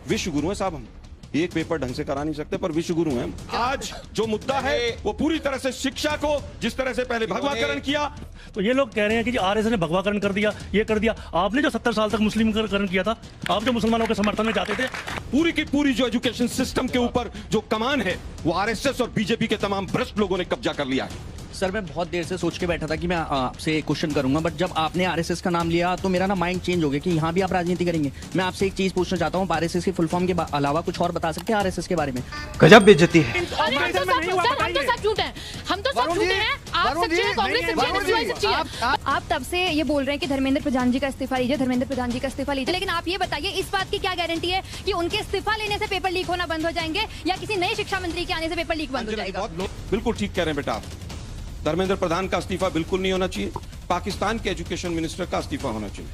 विश्व गुरु हैं साहब हम। एक पेपर ढंग से करा नहीं सकते पर विश्व गुरु हैं हम। आज जो मुद्दा है वो पूरी तरह से शिक्षा को जिस तरह से पहले भगवाकरण किया, तो ये लोग कह रहे हैं कि आरएसएस ने भगवाकरण कर दिया, ये कर दिया। आपने जो 70 साल तक मुस्लिमकरण किया था, आप जो मुसलमानों के समर्थन में जाते थे, पूरी की पूरी जो एजुकेशन सिस्टम के ऊपर जो कमान है वो आरएसएस और बीजेपी के तमाम भ्रष्ट लोगों ने कब्जा कर लिया है। सर मैं बहुत देर से सोच के बैठा था कि मैं आपसे एक क्वेश्चन करूंगा, बट जब आपने आरएसएस का नाम लिया तो मेरा ना माइंड चेंज हो गया कि यहाँ भी आप राजनीति करेंगे। मैं आपसे एक चीज पूछना चाहता हूँ, आरएसएस की फुल फॉर्म के अलावा कुछ और बता सकते हैं आरएसएस के बारे में? गजब बेइज्जती है। हम तो सब झूठे हैं, हम तो सब झूठे हैं। आप सच्चे हैं, कांग्रेस सच्ची है, नस्लवादी सच्ची है। आप तब से ये बोल रहे हैं कि धर्मेंद्र प्रधान जी का इस्तीफा लीजिए, धर्मेंद्र प्रधान जी का इस्तीफा लीजिए, लेकिन आप ये बताइए इस बात की क्या गारंटी है कि उनके इस्तीफा लेने से पेपर लीक होना बंद हो जाएंगे या किसी नए शिक्षा मंत्री के आने से पेपर लीक बंद हो जाएगा? बिल्कुल ठीक कह रहे हैं बेटा आप। धर्मेंद्र प्रधान का इस्तीफा बिल्कुल नहीं होना चाहिए, पाकिस्तान के एजुकेशन मिनिस्टर का इस्तीफा होना चाहिए।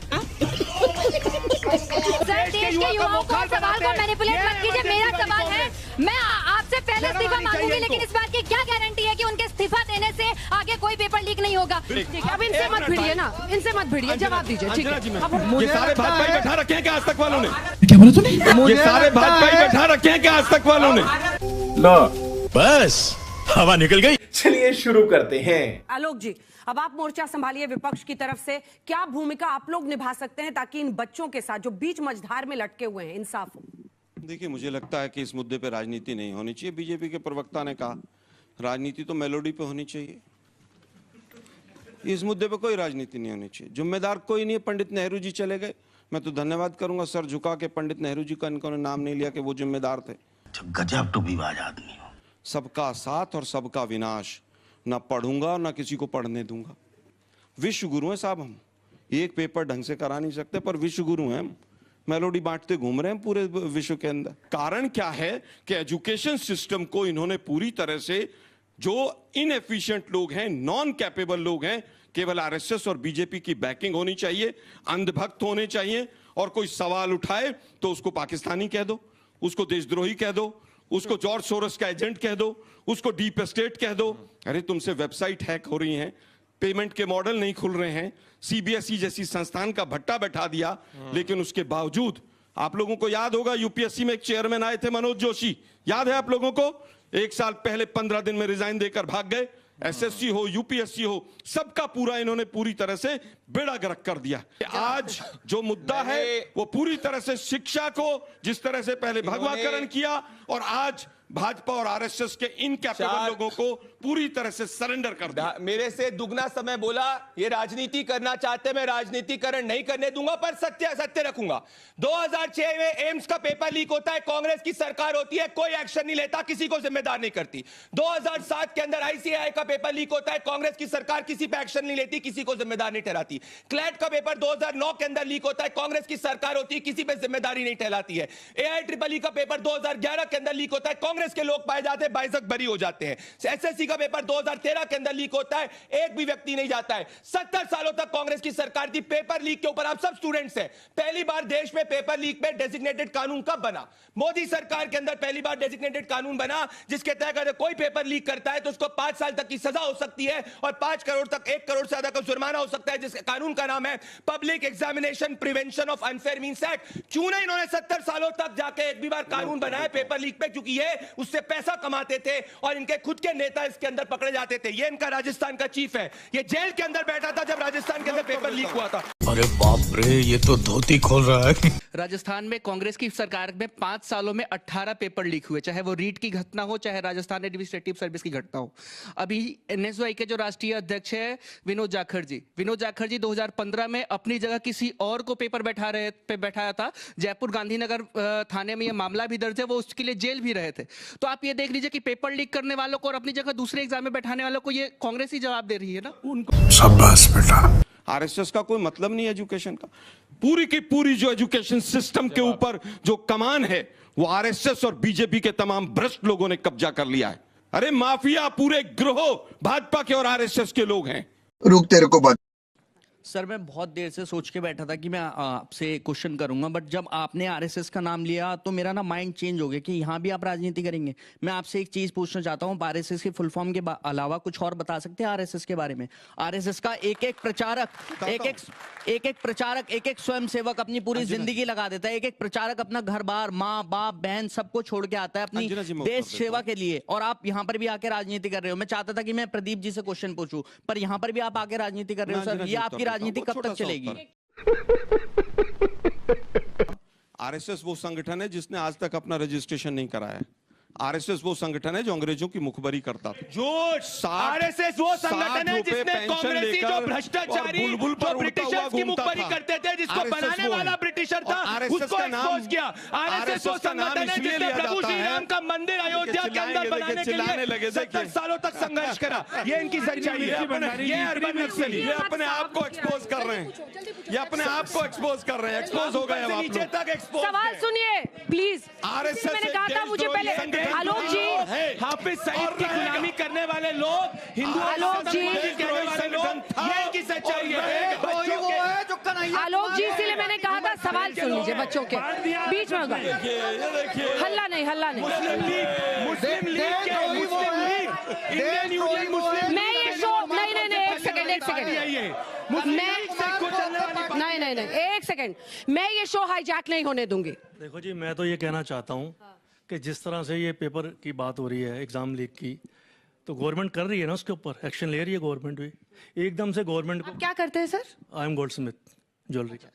सर देश के युवाओं को सवाल को मैनिपुलेट मत कीजिए। मेरा सवाल है, मैं आपसे पहले इस्तीफा मांगूंगी, लेकिन इस बात की क्या गारंटी है कि उनके इस्तीफा देने से आगे कोई पेपर लीक नहीं होगा? अब इनसे मत भिड़िए ना, इनसे मत भिड़िए, जवाब दीजिए। ठीक है, ये सारे भाजपाई बैठा रखे हैं क्या आज तक वालों ने? क्या बोला तूने? ये सारे भाजपाई बैठा रखे हैं क्या आज तक वालों ने? लो बस हवा निकल गई। चलिए शुरू करते हैं। आलोक जी, अब आप मोर्चा संभालिए विपक्ष की तरफ से। क्या भूमिका आप लोग निभा सकते हैं ताकि इन बच्चों के साथ जो बीच मझधार में लटके हुए हैं इंसाफ हो? देखिए मुझे लगता है कि इस मुद्दे पे राजनीति नहीं होनी चाहिए। बीजेपी के प्रवक्ता ने कहा राजनीति तो मेलोडी पे होनी चाहिए, इस मुद्दे पे कोई राजनीति नहीं होनी चाहिए। जिम्मेदार कोई नहीं है। पंडित नेहरू जी चले गए, मैं तो धन्यवाद करूंगा सर झुका के पंडित नेहरू जी का इन्होंने नाम नहीं लिया कि वो जिम्मेदार थे। गजब टोपीबाज आदमी हो। सबका साथ और सबका विनाश, ना पढ़ूंगा और ना किसी को पढ़ने दूंगा। विश्व गुरु हैं साहब हम। एक पेपर ढंग से करा नहीं सकते पर विश्व गुरु हैं हम। मेलोडी बांटते घूम रहे हैं पूरे विश्व के अंदर। कारण क्या है कि एजुकेशन सिस्टम को इन्होंने पूरी तरह से, जो इनएफिशिएंट लोग हैं, नॉन कैपेबल लोग हैं, केवल आरएसएस और बीजेपी की बैकिंग होनी चाहिए, अंधभक्त होने चाहिए, और कोई सवाल उठाए तो उसको पाकिस्तानी कह दो, उसको देशद्रोही कह दो, उसको जॉर्ज सोरोस का एजेंट कह दो, उसको डीप स्टेट कह दो। अरे तुमसे वेबसाइट हैक हो रही हैं, पेमेंट के मॉडल नहीं खुल रहे हैं, सीबीएसई जैसी संस्थान का भट्टा बैठा दिया, लेकिन उसके बावजूद आप लोगों को याद होगा यूपीएससी में एक चेयरमैन आए थे मनोज जोशी, याद है आप लोगों को? एक साल पहले 15 दिन में रिजाइन देकर भाग गए। एसएससी हो, यूपीएससी हो, सबका पूरा इन्होंने पूरी तरह से बेड़ा गर्क कर दिया। आज जो मुद्दा है वो पूरी तरह से शिक्षा को जिस तरह से पहले भगवाकरण किया और आज भाजपा और आरएसएस के इनकैपेबल लोगों को पूरी तरह से सरेंडर कर दिया। मेरे से दुगना समय बोला, ये राजनीति करना चाहते, मैं राजनीतिकरण नहीं करने दूंगा पर सत्य सत्य रखूंगा। 2006 में एम्स का पेपर लीक होता है, कांग्रेस की सरकार होती है, कोई एक्शन नहीं लेता, किसी को जिम्मेदार नहीं करती। 2007 के अंदर आईसीएआई का पेपर लीक होता है, कांग्रेस की सरकार किसी पे एक्शन नहीं लेती, किसी को जिम्मेदार नहीं ठहराती। क्लैट का पेपर 2009 के अंदर लीक होता है, कांग्रेस की सरकार होती है, किसी पे जिम्मेदारी नहीं ठहराती है। AIEEE का पेपर 2011 के अंदर लीक होता है, कांग्रेस के लोग पाए जाते हैं, बाइजक बरी हो जाते हैं। एसएससी का पेपर 2013 के अंदर लीक होता है, एक भी व्यक्ति नहीं जाता है। 70 सालों तक कांग्रेस की सरकार थी, पेपर लीक के ऊपर आप सब स्टूडेंट्स हैं। पहली बार देश में पेपर लीक पे डेजिग्नेटेड कानून कब बना? मोदी सरकार के अंदर पहली बार डेजिग्नेटेड कानून बना, जिसके तहत अगर कोई पेपर लीक करता है तो उसको 5 साल तक की सजा हो सकती है और 5 करोड़ तक 1 करोड़ से ज्यादा का जुर्माना हो सकता है, जिसके कानून का नाम है public examination prevention of unfair means act. क्यों नहीं इन्होंने 70 सालों तक जाके एक भी बार कानून बनाया पेपर लीक पे? क्योंकि ये उससे पैसा कमाते थे और इनके खुद के नेता इसके अंदर पकड़े जाते थे। ये इनका राजस्थान का चीफ है, ये जेल के अंदर बैठा था जब राजस्थान के अंदर पेपर लीक हुआ था। अरे बाप रे, ये तो धोती खोल रहा है। राजस्थान में कांग्रेस की सरकार में 5 सालों में 18 पेपर लीक हुए, चाहे वो रीट की घटना हो, चाहे राजस्थान एडमिनिस्ट्रेटिव सर्विस की घटना हो। अभी एनएसयूआई के जो राष्ट्रीय अध्यक्ष है विनोद जाखड़ जी 2015 में अपनी जगह किसी और को पेपर बैठाया था। जयपुर गांधीनगर थाने में यह मामला भी दर्ज है, वो उसके लिए जेल भी रहे थे। तो आप ये देख लीजिए कि पेपर लीक करने वालों को और अपनी जगह दूसरे एग्जाम में बैठाने वालों को ये कांग्रेस ही जवाब दे रही है ना उनको। शाबाश बेटा। आरएसएस का कोई मतलब नहीं है एजुकेशन का। पूरी की पूरी जो एजुकेशन सिस्टम के ऊपर जो कमान है वो आरएसएस और बीजेपी के तमाम भ्रष्ट लोगों ने कब्जा कर लिया है। अरे माफिया पूरे गिरोह भाजपा के और आरएसएस के लोग हैं। रुक तेरे को बात। सर मैं बहुत देर से सोच के बैठा था कि मैं आपसे क्वेश्चन करूंगा, बट जब आपने आरएसएस का नाम लिया तो मेरा ना माइंड चेंज हो गया कि यहाँ भी आप राजनीति करेंगे। मैं आपसे एक चीज पूछना चाहता हूँ, आरएसएस की फुल फॉर्म के अलावा कुछ और बता सकते हैं आरएसएस के बारे में? आरएसएस का एक एक प्रचारक एक एक स्वयं सेवक अपनी पूरी जिंदगी लगा देता है। एक एक प्रचारक अपना घर बार, माँ बाप बहन सबको छोड़ के आता है अपनी देश सेवा के लिए, और आप यहाँ पर भी आके राजनीति कर रहे हो। मैं चाहता था कि मैं प्रदीप जी से क्वेश्चन पूछूं, पर यहाँ पर भी आप आके राजनीति कर रहे हो सर। ये आपकी राजनीति कब तक चलेगी? आरएसएस वो संगठन है जिसने आज तक अपना रजिस्ट्रेशन नहीं कराया है। आरएसएस वो संगठन है जो अंग्रेजों की मुखबरी करता था। झूठ। आरएसएस वो संगठन है जिसने कांग्रेसी जो भ्रष्टाचारी जो ब्रिटिशर्स की मुखबरी करते थे, जिसको बनाने वाला ब्रिटिशर था, उसको एक्सपोज किया। आरएसएस वो संगठन है जिसने प्रभु श्री राम का मंदिर अयोध्या के अंदर बनाने के लिए 70 सालों तक संघर्ष करा। ये इनकी सच्चाई है। ये अर्बन नक्सली ये अपने आप को एक्सपोज कर रहे हैं, ये अपने आप को एक्सपोज कर रहे हैं। एक्सपोज हो गए अब नीचे तक एक्सपोज। सवाल सुनिए प्लीज। आरएसएस मैंने कहा था मुझे पहले आलोक जी, हाफिज सईद की गुलामी करने वाले लोग, हिंदू आलोक जी, कहने वाले लोग, ये इनकी सच्चाई है। आलोक जी, इसीलिए मैंने कहा था सवाल सुन लीजिए बच्चों के बीच में होगा। हल्ला नहीं, हल्ला नहीं। मुस्लिम लीग इंडियन यूनियन मुस्लिम, मैं ये शो नहीं, एक सेकंड एक सेकंड, मैं ये शो हाईजैक नहीं होने दूंगी। देखो जी, मैं तो ये कहना चाहता हूँ कि जिस तरह से ये पेपर की बात हो रही है एग्जाम लीक की, तो गवर्नमेंट कर रही है ना, उसके ऊपर एक्शन ले रही है गवर्नमेंट भी। एकदम से गवर्नमेंट को क्या करते हैं sir? I am gold Smith jewellery का।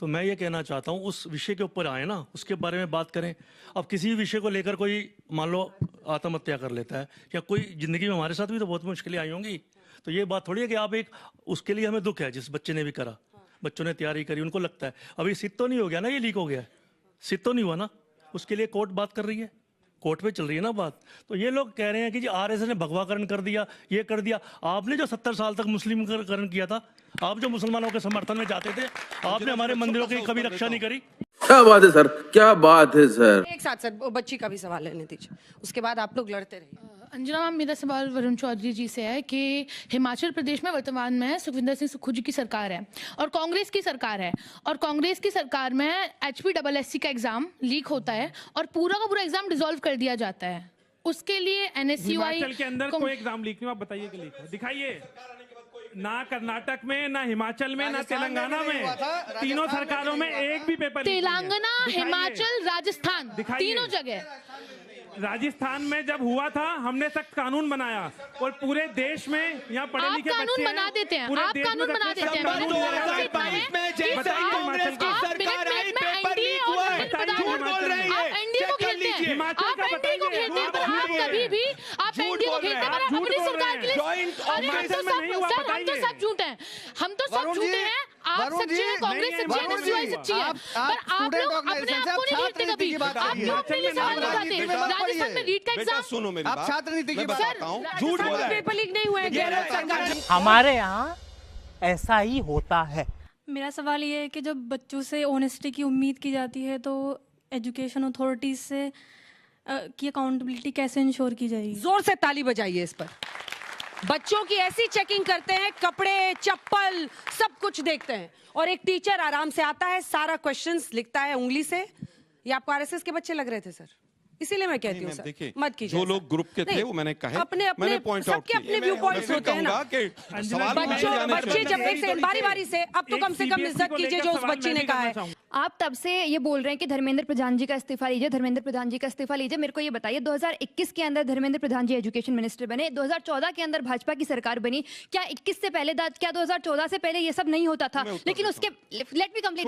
तो मैं ये कहना चाहता हूँ उस विषय के ऊपर आए ना, उसके बारे में बात करें। अब किसी भी विषय को लेकर कोई मान लो आत्महत्या कर लेता है, या कोई जिंदगी में हमारे साथ भी तो बहुत मुश्किलें आई होंगी, तो ये बात थोड़ी है कि आप एक उसके लिए हमें दुख है जिस बच्चे ने भी करा, बच्चों ने तैयारी करी, उनको लगता है अभी सिद्ध तो नहीं हो गया ना, ये लीक हो गया है, सिद्ध तो नहीं हुआ ना, उसके लिए कोर्ट बात कर रही है, कोर्ट पे चल रही है ना बात। तो ये लोग कह रहे हैं कि जी आरएसएस ने भगवाकरण कर दिया, ये कर दिया। आपने जो 70 साल तक मुस्लिमकरण किया था, आप जो मुसलमानों के समर्थन में जाते थे, आपने हमारे मंदिरों की कभी रक्षा नहीं करी। क्या बात है सर, क्या बात है सर। एक साथ सर, बच्ची का भी सवाल लेने दीजिए, उसके बाद आप लोग लड़ते रहिए। अंजना मैम, मेरा सवाल वरुण चौधरी जी से है कि हिमाचल प्रदेश में वर्तमान में सुखविंदर सिंह सुक्खू जी की सरकार है और कांग्रेस की सरकार है, और कांग्रेस की सरकार में HPSSC का एग्जाम लीक होता है और पूरा का पूरा एग्जाम डिसॉल्व कर दिया जाता है। उसके लिए NSCUI हिमाचल के अंदर कोई एग्जाम लीक नहीं, आप बताइए कि लीक हो, दिखाइए। ना कर्नाटक में, ना हिमाचल में, ना तेलंगाना में, तीनों सरकारों में एक भी पेपर तेलंगाना, हिमाचल, राजस्थान, तीनों जगह। राजस्थान में जब हुआ था, हमने सख्त कानून बनाया और पूरे देश में यहाँ पढ़े लिखे बच्चे कानून बना देते हैं, आप कानून बना देते हैं। 2022 में जैसे कांग्रेस की सरकार आई, पेपर लीक हुआ है। झूठ बोल रही है, आप एनडीए को खेलते हैं, आप एनडीए को खेलते हैं, पर आप कभी भी आप एनडीए को खेलते हैं, पर आप अपनी सरकार के लिए। अरे हम तो सब झूठ हैं, हम तो सब झूठे हैं। आप सच्चे हैं, कांग्रेस सच्ची है, NSCUI सच्ची है, पर आप लोग अपने आप को नहीं खेलते कभी। आप क्यों अपने लिए सवाल उठाते? राजस्थान में रीट का एग्जाम, सुनो मेरी बात, छात्र नीति की बात बताता हूं, झूठ बोल रहा है, पेपर लीक नहीं हुआ है, गैर सरकार। हमारे यहाँ ऐसा ही होता है। मेरा सवाल ये है कि जब बच्चों से ऑनेस्टी की उम्मीद की जाती है, तो एजुकेशन अथॉरिटीज से की अकाउंटेबिलिटी कैसे इंश्योर की जाएगी? जोर से ताली बजाइए इस पर। बच्चों की ऐसी चेकिंग करते हैं, कपड़े, चप्पल, सब कुछ देखते हैं, और एक टीचर आराम से आता है, सारा क्वेश्चंस लिखता है उंगली से। ये आपको आरएसएस के बच्चे लग रहे थे सर? इसीलिए मैं कहती हूँ सर, मत कीजिए। जो लोग ग्रुप के थे वो मैंने कहा, अपने अपने सबके अपने व्यू पॉइंट्स होते हैं ना। बच्चे जब एक सेकंड बारी बारी से, अब तो कम से कम इज्जत कीजिए जो उस बच्ची ने कहा है। आप तब से ये बोल रहे हैं कि धर्मेंद्र प्रधान जी का इस्तीफा लीजिए, धर्मेंद्र प्रधान जी का इस्तीफा लीजिए। मेरे को ये बताइए, 2021 के अंदर धर्मेंद्र प्रधान जी एजुकेशन मिनिस्टर बने, 2014 के अंदर भाजपा की सरकार बनी। क्या 21 से पहले, क्या 2014 से पहले ये सब नहीं होता था? लेकिन उसके, let me complete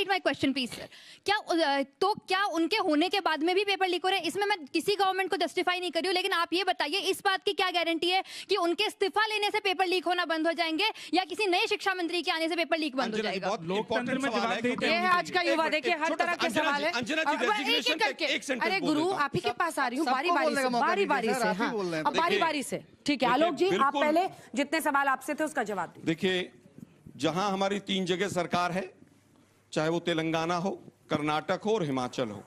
my question please sir. क्या उनके होने के बाद में भी पेपर लीक हो रहे हैं? इसमें मैं किसी गवर्नमेंट को जस्टिफाई नहीं कर रही हूँ, लेकिन आप ये बताइए, इस बात की क्या गारंटी है कि उनके इस्तीफा लेने से पेपर लीक होना बंद हो जाएंगे, या किसी नए शिक्षा मंत्री के आने से पेपर लीक बंद हो जाएगा? लोकतंत्र में जवाब देते हैं। आज का युवा देखिए, हर तरह के सवाल है। एक एक करके, अरे गुरु आप ही के पास आ रही हूँ, बारी बारी से, बारी बारी से। हाँ, अब बारी बारी से, ठीक है। आलोक जी, आप पहले जितने सवाल आपसे थे उसका जवाब दीजिए। देखिए, जहां हमारी 3 जगह सरकार है, चाहे वो तेलंगाना हो, कर्नाटक हो और हिमाचल हो।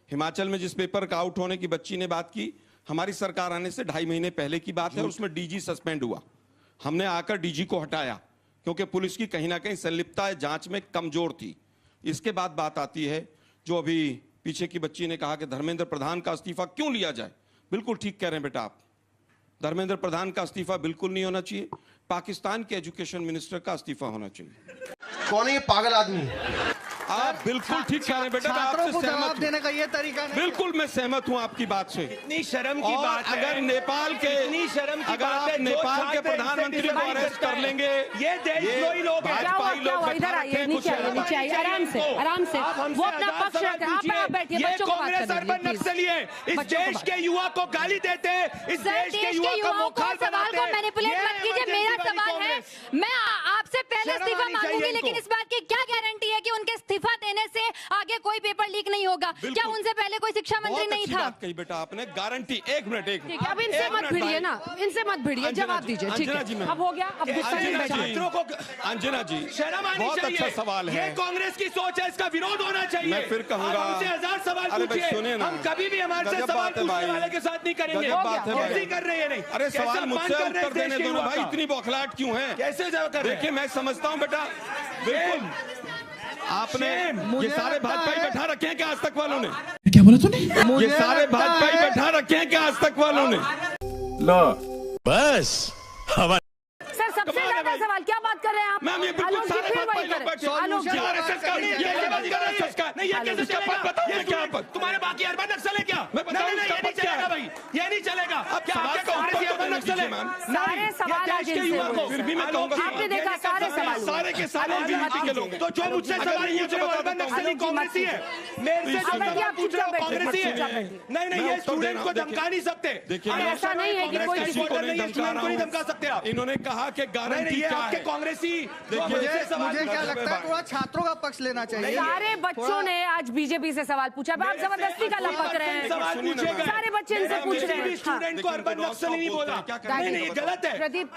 हिमाचल में जिस पेपर का आउट होने की बच्ची ने बात की, हमारी सरकार आने से 2.5 महीने पहले की बात है, और उसमें डीजी सस्पेंड हुआ। हमने आकर डीजी को हटाया, क्योंकि पुलिस की कहीं ना कहीं संलिप्तता जांच में कमजोर थी। इसके बाद बात आती है जो अभी पीछे की बच्ची ने कहा कि धर्मेंद्र प्रधान का इस्तीफा क्यों लिया जाए। बिल्कुल ठीक कह रहे हैं बेटा आप, धर्मेंद्र प्रधान का इस्तीफा बिल्कुल नहीं होना चाहिए, पाकिस्तान के एजुकेशन मिनिस्टर का इस्तीफा होना चाहिए। कौन है ये पागल आदमी? आप बिल्कुल ठीक कह रहे हैं बेटा, मैं आपसे सहमत देने का ये तरीका नहीं। बिल्कुल मैं सहमत हूं आपकी बात से। इतनी शर्म की बात है, अगर नेपाल के इतनी शर्म की अगर बात आप है, नेपाल के प्रधानमंत्री को अरेस्ट कर लेंगे, ये देशद्रोही लोग हैं। भाजपाई लोग इधर आइए, नीचे आइए, नीचे आइए, आराम से, आराम से। वो अपना पक्ष रखते हैं, आप बैठिए, ये बच्चों को बात कांग्रेस करने अर्बन दीजिए, नक्सली है, इस बच्चों को देश बात के युवा को गाली देते हैं, इस देश के युवा को मुखार बनाते हैं। मैनिपुलेट मत कीजिए, मेरा सवाल है, मैं आपसे पहले इस्तीफा मांगूंगी, लेकिन इस बात की क्या गारंटी है कि उनके इस्तीफा देने से आगे कोई पेपर लीक नहीं होगा? क्या उनसे पहले कोई शिक्षा मंत्री नहीं था? कही बेटा आपने गारंटी। एक मिनट ठीक है, अब इनसे मत भिड़िए ना, इनसे मत भिड़िए, जवाब दीजिए। ठीक है, अब हो गया, अब गुस्सा नहीं बैठिए। छात्रों को अंजना जी शर्म आनी बहुत चाहिए। अच्छा सवाल है, ये कांग्रेस की सोच है, इसका विरोध होना चाहिए। मैं फिर कहूंगा, आप हमसे 1000 सवाल अरे भाई पूछिए, सुनिए ना, हम कभी भी हमारे से गजब सवाल बात है पूछने भाई, वाले के साथ नहीं करेंगे। गजब बात है भाई। कैसे कर रहे हैं नहीं? अरे कैसे सवाल अपमान मुझसे कर रहे हैं उत्तर देश देने के दो ना युवा भाई, का? इतनी बौखलाहट क्यों है? कैसे जवाब कर रहे हैं? देखिए मैं समझता हूँ बेटा, बिल्कुल आपने ये सारे भाजपाई बैठा रखे हैं क्या आज तक वालों ने? क्या बोला तूने? ये सारे भाजपाई बैठा रखे हैं क्या आज तक वालों ने? लो बस हवा। सर सबसे ज्यादा सवाल क्या बात कर रहे हैं आप? मैम ये बिल्कुल आलोक जी, सारे फिर भाजपाई वही लोग करें। बैठे हैं। आलोक जी, आरएसएस का नहीं, ये बात कर रहे हैं। नहीं, ये कैसे चलेगा? बताइए क्या पद? तुम्हारे बाकी अर्बन नक्सल है क्या? मैं बताऊं नहीं, इसका ये नहीं पद क्या चलेगा है? भाई, ये नहीं चलेगा। अब क्या सवाल आपके का कांग्रेस उत्तर के तो अर्बन देने नक्सल है? दीजिए, मैम। सारे सवाल आज के इनसे युवा हुए। को फिर भी मैं कहूंगा आपने देखा सारे सवाल हुए। सारे के सारे बीजेपी के लोग हैं। तो जो मुझसे अगर सवाल नहीं है पूछ तो रहे हो बता अर्बन देता हूं। नक्सली कांग्रेसी है, मेरे से जो अब बैठिए, सवाल आप पूछ रहे हो चुपचाप कांग्रेसी है। बैठिए। नहीं, मैं ये उत्तर स्टूडेंट देना को हूं, धमका नहीं सकते। देखिए अरे ऐसा नहीं है कि कोई किसी को नहीं धमका रहा को नहीं धमका सकते आप। हूं। इन्होंने कहा कि गारंटी ये क्या आपके है? कांग्रेसी देखिए मुझे क्या लगता है थोड़ा छात्रों का पक्ष लेना चाहिए। सारे बच्चों ने आज बीजेपी से सवाल पूछा, अब आप जबरदस्ती का लपक रहे हैं। सवाल पूछेगा। सारे बच्चे इनसे पूछ रहे हैं। स्टूडेंट को अर्बन नक्सली नहीं बोला। नहीं, नहीं, ये गलत है। प्रदीप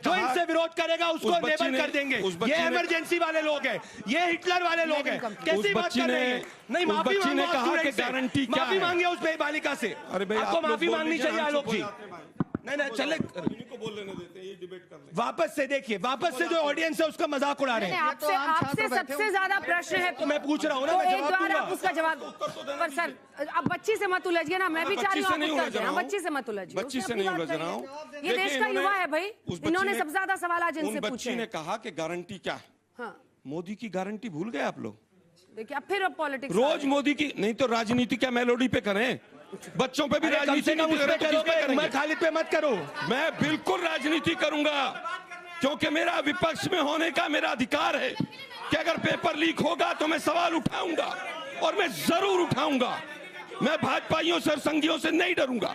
जो इनसे विरोध करेगा उसको उस बच्ची लेबल ने- कर देंगे। उस बच्ची ये ने- इमरजेंसी वाले लोग हैं, ये हिटलर वाले लोग हैं। कैसी बात बच्ची कर रहे ने- हैं? नहीं, उस माफी बच्ची ने मांगो कहा स्टूडेंट कि से। गारंटी क्या माफी है? मांगिए उस बालिका से। अरे भाई आपको आप लोग माफी बोल मांगनी लीजिए, चाहिए हम आलोक चुप जी। हो जाते हैं भाई। नहीं, नहीं, चले इन्हीं को बोलने नहीं देते, ये डिबेट कर लें। वापस से देखिए, वापस से जो ऑडियंस है उसका मजाक उड़ा रहे हैं। आपसे आपसे सबसे ज्यादा प्रश्न है तो मैं पूछ रहा हूँ ना, तो मैं एक जवाब बार दूंगा। आप उसका जवाब। पर सर अब बच्ची से मत उलझिए ना, मैं भी चाह रही हूँ बच्ची से आप नहीं उत्तर उलझ दें। रहा हूँ। बच्ची से मत उलझिए, बच्ची उसने से अपनी नहीं बात उलझ कही रहा है। हूँ। ये देखिए, देश का युवा है भाई, उस बच्ची इन्होंने ने- सबसे ज्यादा सवाल आज उन इनसे बच्ची पूछे ने हैं। कहा कि गारंटी क्या है? हाँ मोदी की गारंटी भूल गए आप लोग? देखिए अब फिर पॉलिटिक्स रोज मोदी की नहीं तो राजनीति क्या मेलोडी पे करें? बच्चों पे भी अरे कम राजनीति से कम नहीं उस पे करें तो किस पे करोगे, करेंगे? मैं खालिद पे मत करो। मैं बिल्कुल राजनीति करूंगा, क्योंकि मेरा विपक्ष में होने का मेरा अधिकार है कि अगर पेपर लीक होगा तो मैं सवाल उठाऊंगा, और मैं जरूर उठाऊंगा। मैं भाजपाइयों से और संघियों से नहीं डरूंगा।